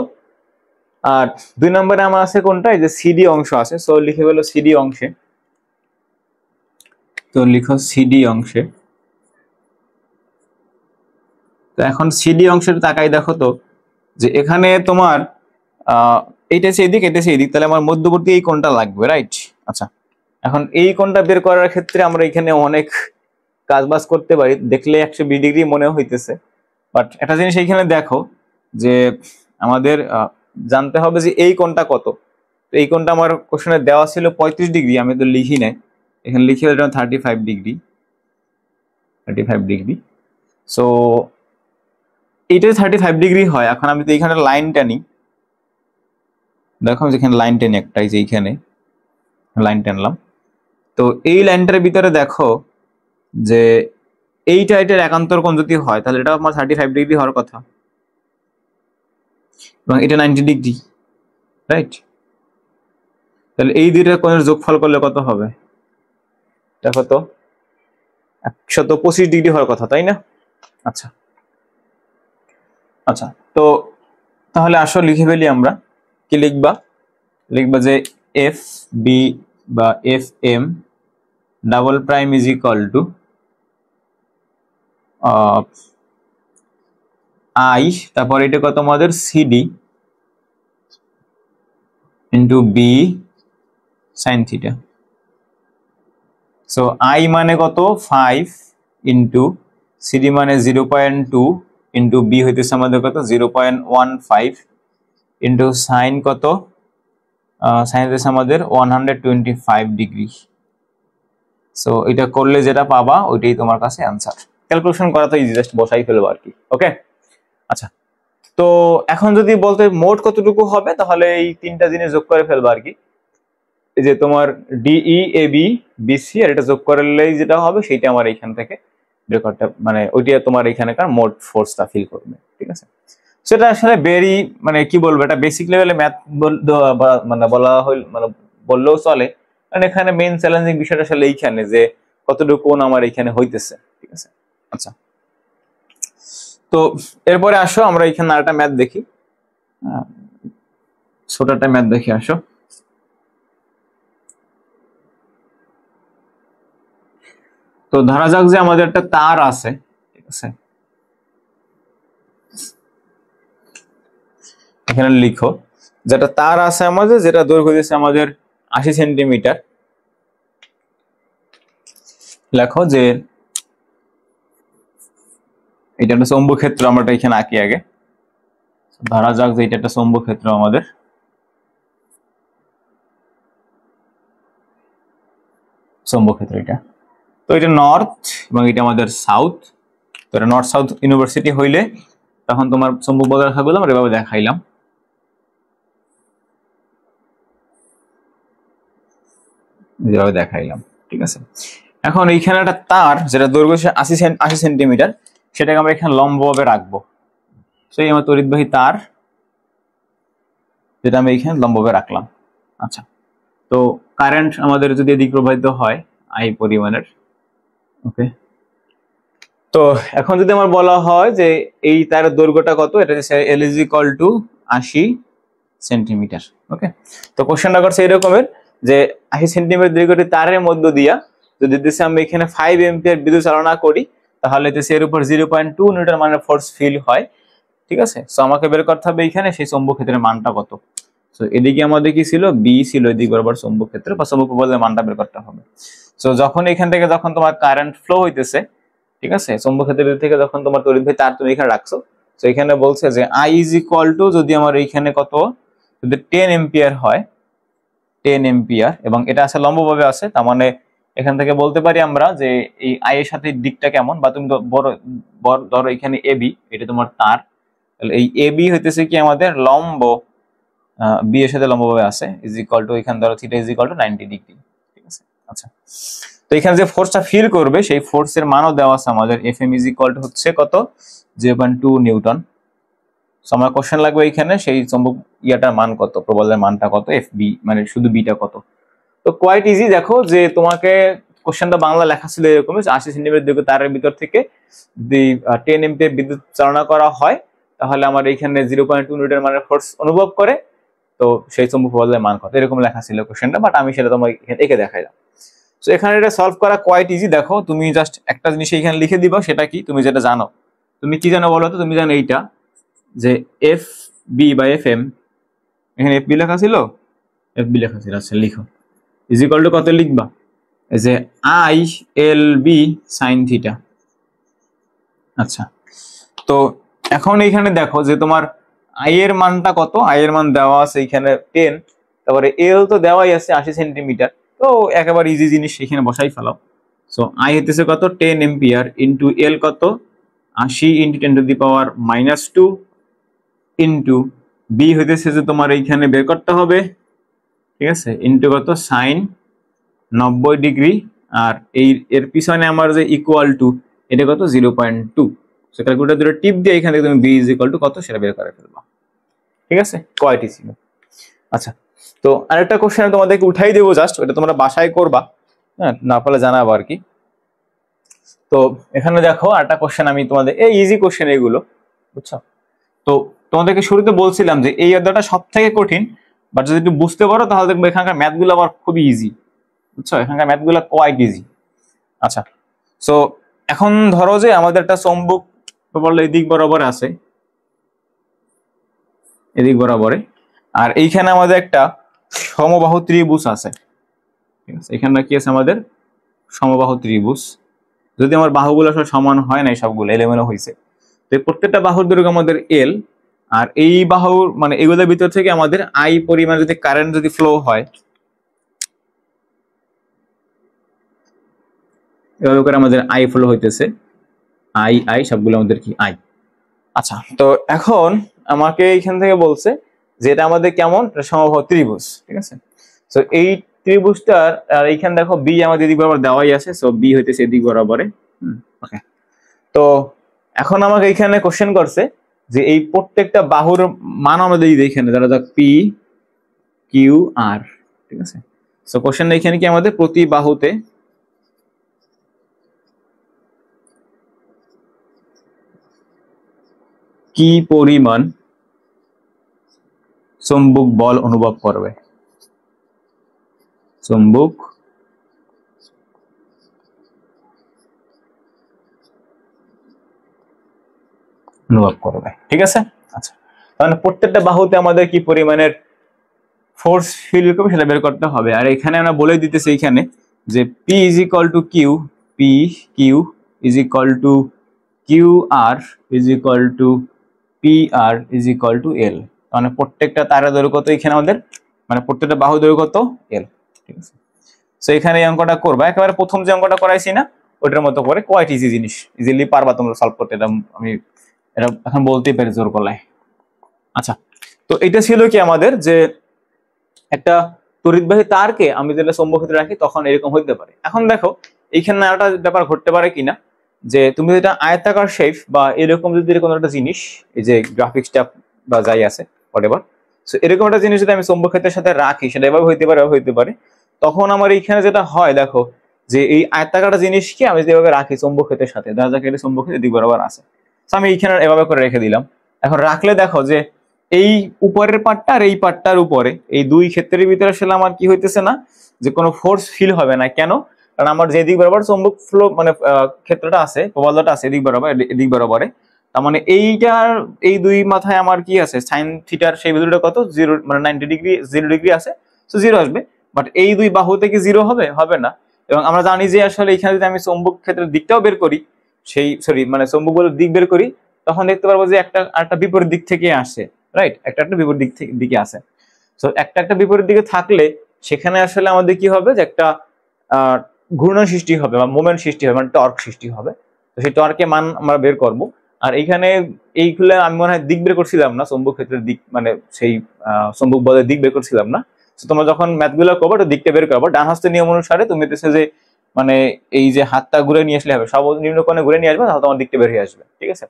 আর 2 নম্বরে আমার আছে কোনটা, এই যে সিডি অংশ আছে। সো লিখে ফেলো সিডি অংশে, তো লিখো সিডি অংশে। তো এখন সিডি অংশের তাকাই দেখো তো যে এখানে তোমার এইটা হচ্ছে এদিক, এটা হচ্ছে এদিক, তাহলে আমার মধ্যবর্তী এই কোণটা লাগবে, রাইট? আচ্ছা, এখন এই কোণটা বের করার ক্ষেত্রে আমরা এখানে অনেক কাজবাজ করতে পারি, দেখলে 120 ডিগ্রি মনে হইতেছে। বাট একটা জিনিস এইখানে দেখো যে আমাদের জানতে হবে যে এই কোণটা কত। তো এই কোণটা আমার কোশ্চেনে দেওয়া ছিল 35 ডিগ্রি, আমি তো লিখি নাই, এখানে লিখে দিলাম 35 ডিগ্রি, 35 ডিগ্রি। সো এইটা 35 ডিগ্রি হয়। এখন আমি তো এইখানে লাইন টানি, দেখো যেখানে লাইন টেনে একটা, এই যে এইখানে লাইন টানলাম। তো এই লাইনটার ভিতরে দেখো যে এইটা এটার একান্তর কোণ যদি হয় তাহলে এটা আমার 35 ডিগ্রি হওয়ার কথা, এবং এটা 90 ডিগ্রি, রাইট? তাহলে এই দুইটা কোণের যোগফল করলে কত হবে? দেখো তো 125 ডিগ্রি হওয়ার কথা, তাই না? আচ্ছা আচ্ছা, তো তাহলে আসো লিখে ফেলি আমরা। কি লিখবা? লিখবা যে এফ বি বা F M double prime is equal to I, তারপর এটা কত আমাদের CD into B sine theta. So I মানে কত 5 ইন্টু সিডি মানে 0.2 ইন্টু বি হইতেছে আমাদের কত 0.15 ইন্টু সাইন কত, সাইন হইতেছে আমাদের 125 ডিগ্রি। সো এটা করলে যেটা পাবা ওইটাই তোমার কাছে অ্যান্সার। ক্যালকুলেশন করা তো ইজি, জাস্ট বসাই ফেলবো আর কি। ওকে, আচ্ছা, তো এখন যদি বলতে মোট কতটুকু হবে তাহলে এই তিনটা জিনিস যোগ করে ফেলবো আর কি। এই যে তোমার ডিই এ বি বিসি আর এটা যোগ করলেই যেটা হবে সেটা আমার এইখান থেকে রেকর্ডটা, মানে ওইটা তোমার এইখানকার মোট ফোর্সটা ফিল করবে, ঠিক আছে। সেটা আসলে ভেরি, মানে কি বলবো, এটা বেসিক লেভেলে ম্যাথ মানে বলা হইল, মানে বললেও চলে, কারণ এখানে মেইন চ্যালেঞ্জিং বিষয়টা আসলে এইখানে যে কতটুকু কোণ আমার এইখানে হইতেছে, ঠিক আছে। আচ্ছা, তো এরপরে আসো আমরা এখানে আরেকটা ম্যাথ দেখি, ছোট একটা ম্যাথ দেখি আসো। তো ধরা যাক যে আমাদের একটা তার আছে, ঠিক আছে, এখানে লিখো যেটা তার আছে আমাদের, যেটা দৈর্ঘ্য দিয়েছে আমাদের 80 সেন্টিমিটার। লেখো যে এটা একটা চৌম্বক ক্ষেত্র, আমরা এখানে আঁকি আগে। ধরা যাক যে এটা একটা চৌম্বক ক্ষেত্র আমাদের, চৌম্বক ক্ষেত্র এটা। তো এটা নর্থ এবং এটা আমাদের সাউথ। তো এটা নর্থ সাউথ ইউনিভার্সিটি হইলে তখন তোমার চৌম্বক বল রেখাগুলো আমরা এভাবে দেখাইলাম, যেভাবে দেখাইলাম, ঠিক আছে। এখন এইখানে একটা তার যেটা দৈর্ঘ্য 80 সেন্টিমিটার, সেটাকে আমরা এখানে লম্বভাবে রাখবো। সেই আমার তড়িৎবাহী তার, যেটা আমি এখানে লম্বভাবে রাখলাম। আচ্ছা, তো কারেন্ট আমাদের যদি এদিক প্রবাহিত হয় আই পরিমাণের, ওকে। তো এখন যদি আমার বলা হয় যে এই তারের দৈর্ঘ্যটা কত, এটা হচ্ছে L = 80 সেন্টিমিটার, ওকে। তো কোশ্চেনটা করছে এরকমের যে 80 সেন্টিমিটার দৈর্ঘ্যটি তারের মধ্য দিয়া যদি আমি এখানে 5 এম্পিয়ার বিদ্যুৎ চালনা করি, তাহলে এর উপর 0.2 নিউটন মানের ফোর্স ফিল হয়, ঠিক আছে। সো আমাকে বের করতে হবে এখানে সেই চৌম্বক ক্ষেত্রের মানটা কত। সো এদিকে আমাদের কি ছিল, বি ছিল, এদিক বরাবর চৌম্বক ক্ষেত্র বা চৌম্বক প্রবলের মানটা বের করতে হবে। সো যখন এখান থেকে যখন তোমার কারেন্ট ফ্লো হইতেছে, ঠিক আছে, চৌম্বক ক্ষেত্রের থেকে যখন তোমার তড়িৎবাহী তার তুমি এখানে রাখছো, তো এখানে বলছে যে I = যদি আমার এইখানে কত, যদি 10 এম্পিয়ার হয়, 10 এম্পিয়ার, এবং এটা আছে লম্বভাবে আছে, তার মানে এখান থেকে বলতে পারি আমরা যে এই আই এর সাথে দিকটা কেমন, বা তুমি ধরো এখানে এবি, এটা তোমার তার, তাহলে এই এবি হইতেছে কি আমাদের লম্ব বি এর সাথে লম্বভাবে আছে, = এখানে ধরো থিটা = 90 ডিগ্রি, ঠিক আছে। আচ্ছা, তো এখানে যে ফোর্সটা ফিল করবে সেই ফোর্সের মানও দেওয়া আছে আমাদের, Fm = হচ্ছে কত, 0.2 নিউটন। সো আমার কোশ্চেন লাগবে এখানে সেই চৌম্বক ইয়াটার মান কত, প্রবলের মানটা কত, Fb মানে শুধু বিটা কত। তো কোয়াইট ইজি, দেখো যে তোমাকে কোশ্চেনটা বাংলা লেখা ছিল এরকম, 80 সেন্টিমিটার দৈর্ঘ্য তারের ভিতর থেকে যদি 10 এম্পিয়ার বিদ্যুৎ চালনা করা হয়, তাহলে আমার এখানে 0.2 নিউটন মানের ফোর্স অনুভব করে, তো সেই চৌম্বক প্রবলের মান কত, এরকম লেখা ছিল কোশ্চেনটা, বাট আমি সেটা তোমাকে এঁকে দেখাইলাম। সো এখানে এটা সলভ করা কোয়াইট ইজি। দেখো তুমি জাস্ট একটা জিনিস এখানে লিখে দিবা, সেটা কি, তুমি যেটা জানো, তুমি কি জানো বলো তো, তুমি জানো এইটা যে এফ বি বা এফ এম, এখানে এফ বি লেখা ছিল, এফ বি লেখা ছিল, আচ্ছা লিখো, = কত লিখবা, এই যে I L B sine theta. আচ্ছা, তো এখন এইখানে দেখো যে তোমার আই এর মানটা কত, আই এর মান দেওয়া আছে এখানে 10, তারপরে এল তো দেওয়াই আছে 80 সেন্টিমিটার, তো একেবারে ইজি জিনিস এখানে বসাই ফেলাও। সো আই হইতেছে কত, 10 এম্পিয়ার, ইন্টু এল কত, 80 × 10⁻² ইন্টু বি হইতেছে যে তোমার এইখানে বের করতে হবে, ঠিক আছে, ইন্টু কত, সাইন 90 ডিগ্রি, আর এর পিছনে আমার যে = এটা কত, 0.2। সো ক্যালকুলেটর দুটো টিপ দিয়ে এখান থেকে তুমি বি = কত সেটা বের করে ফেলবা, ঠিক আছে, কোয়াইট ছিল। আচ্ছা, তো আরেকটা কোশ্চেন তোমাদেরকে উঠাই দেবো, জাস্ট ওটা তোমরা বাসায় করবা, হ্যাঁ, না পারলে জানাবো আর কি। তো এখানে দেখো আরেকটা কোশ্চেন, আমি তোমাদের এই ইজি কোশ্চেন এগুলো, বুঝছো। তো তোমাদেরকে শুরুতে বলছিলাম যে এই অধ্যায়টা সব থেকে কঠিন, বাট যদি একটু বুঝতে পারো তাহলে দেখবে এখানকার ম্যাথগুলো আবার খুবই ইজি, বুঝছো, এখানকার ম্যাথগুলো কোয়াইট ইজি। আচ্ছা, সো এখন ধরো যে আমাদের একটা চৌম্বক বললো এদিক বরাবর আছে, এদিক বরাবরে, আর এইখানে আমাদের একটা সমবাহু ত্রিভুজ আছে, ঠিক আছে, এখানে কি আছে আমাদের সমবাহু ত্রিভুজ। যদি আমার বাহুগুলো সব সমান হয় নাই, সবগুলো এলোমেলো হয়েছে, তো প্রত্যেকটা বাহুর দৈর্ঘ্য আমাদের এল, আর এই বাহুর মানে এগুলোর ভিতর থেকে আমাদের আই পরিমাণ যদি কারেন্ট যদি ফ্লো হয়, এভাবে করে আমাদের আই ফ্লো হইতেছে, আই আই সবগুলো আমাদের কি আই। আচ্ছা, তো এখন আমাকে এইখান থেকে বলছে যে এটা আমাদের কেমন, সমবাহু ত্রিভুজ, ঠিক আছে। সো এই ত্রিভুজটার, আর এইখানে দেখো বি আমাদের এদিক বরাবর দেওয়াই আছে, সো বি হইতেছে এদিক বরাবরে, ওকে। তো এখন আমাকে এইখানে কোশ্চেন করছে যে এই প্রত্যেকটা বাহুর মান আমাদের এইখানে ধরা যাক পি কিউ আর, ঠিক আছে। সো কোশ্চেন এইখানে কি আমাদের প্রতি বাহুতে কি পরিমাণ চুম্বক বল অনুভব করবে, চুম্বক অনুভব করবে, ঠিক আছে। আচ্ছা, তাহলে প্রত্যেকটা বাহুতে আমাদের কি পরিমাণের ফোর্স ফিল করবে সেটা বের করতে হবে। আর এখানে আমরা বলে দিতেছি এখানে যে P = Q, P Q Q আর পি আর এল, মানে প্রত্যেকটা তারের দৈর্ঘ্য কত এখানে আমাদের, মানে প্রত্যেকটা বাহুর দৈর্ঘ্য কত, এল, ঠিক আছে। সো এখানে এই অঙ্কটা করবা, একেবারে প্রথম যে অঙ্কটা করাইছি না ওটার মতো করে কোয়াইট ইজি জিনিস, ইজিলি পারবা তোমরা সলভ করতে। এটা আমি এটা এখন বলতেই পারি জোর গলায়। আচ্ছা, তো এটা ছিল কি আমাদের যে একটা তড়িৎবাহী তারকে আমি যেটা চৌম্বক ক্ষেত্রে রাখি তখন এরকম হইতে পারে। এখন দেখো এইখানে একটা ব্যাপার ঘটতে পারে কিনা, যে তুমি যেটা আয়তাকার শেপ বা এরকম যদি কোনো একটা জিনিস, এই যে গ্রাফিক্সটা বা যাই আছে হোয়াটএভার, সো এরকম একটা জিনিস যদি আমি চৌম্বক ক্ষেত্রের সাথে রাখি, সেটা এভাবে হইতে পারে, এভাবে হইতে পারে। তখন আমার এইখানে যেটা হয় দেখো, যে এই আয়তাকার জিনিসকে আমি যেভাবে রাখি চৌম্বক ক্ষেত্রের সাথে, দেখা যাক এটা চৌম্বক ক্ষেত্রের দিক বরাবর আছে, তো আমি এইখানে এভাবে করে রেখে দিলাম। এখন রাখলে দেখো যে এই উপরের পার্টটা আর এই পার্টটার উপরে এই দুই ক্ষেত্রের ভিতরে আসলে আমার কি হইতেছে না, যে কোনো ফোর্স ফিল হবে না। কেন? কারণ আমার যে দিক বরাবর চৌম্বক ফ্লো মানে ক্ষেত্রটা আছে, প্রবলতা আছে এদিক বরাবর, এদিক বরাবরে, তার মানে এইটার এই দুই মাথায় আমার কি আছে, সাইন থিটার সেই ভ্যালুটা কত, 0 মানে 90 ডিগ্রি, 0 ডিগ্রি আছে, তো 0 আসবে। বাট এই দুই বাহুতে কি 0 হবে? হবে না। এবং আমরা জানি যে আসলে এখানে যদি আমি চৌম্বক ক্ষেত্রের দিকটাও বের করি, সেই সরি মানে চৌম্বক বলের দিক বের করি, তখন দেখতে পারবো যে একটা বিপরীত দিক থেকে আসে, রাইট? একটা বিপরীত দিকে আসে। তো একটা বিপরীত দিকে থাকলে সেখানে আসলে আমাদের কি হবে, যে একটা ঘূর্ণন সৃষ্টি হবে বা মোমেন্ট সৃষ্টি হবে, মানে টর্ক সৃষ্টি হবে। তো সেই টর্কের মান আমরা বের করব। আর এইখানে এইগুলো আমি মনে হয় দিক বের করছিলাম না, চৌম্বক ক্ষেত্রের দিক মানে সেই চৌম্বক বলের দিক বের করছিলাম না। তো তোমরা যখন ম্যাথগুলো করবো তো দিকটা বের করবো, ডান হস্তের নিয়ম অনুসারে তুমি দেখছো যে মানে এই যে হাতটা ঘুরে নিয়ে আসলে হবে, সর্বনিম্ন কোণে ঘুরে নিয়ে আসবে, তাহলে তোমার দিকটা বের হয়ে আসবে। ঠিক আছে?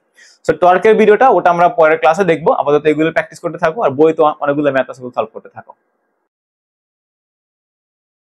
সো টর্কের ভিডিওটা ওটা আমরা পরের ক্লাসে দেখবো। আপাতত এগুলো প্র্যাকটিস করতে থাকো, আর বই তো অনেকগুলো ম্যাথ আছে, সলভ করতে থাকো।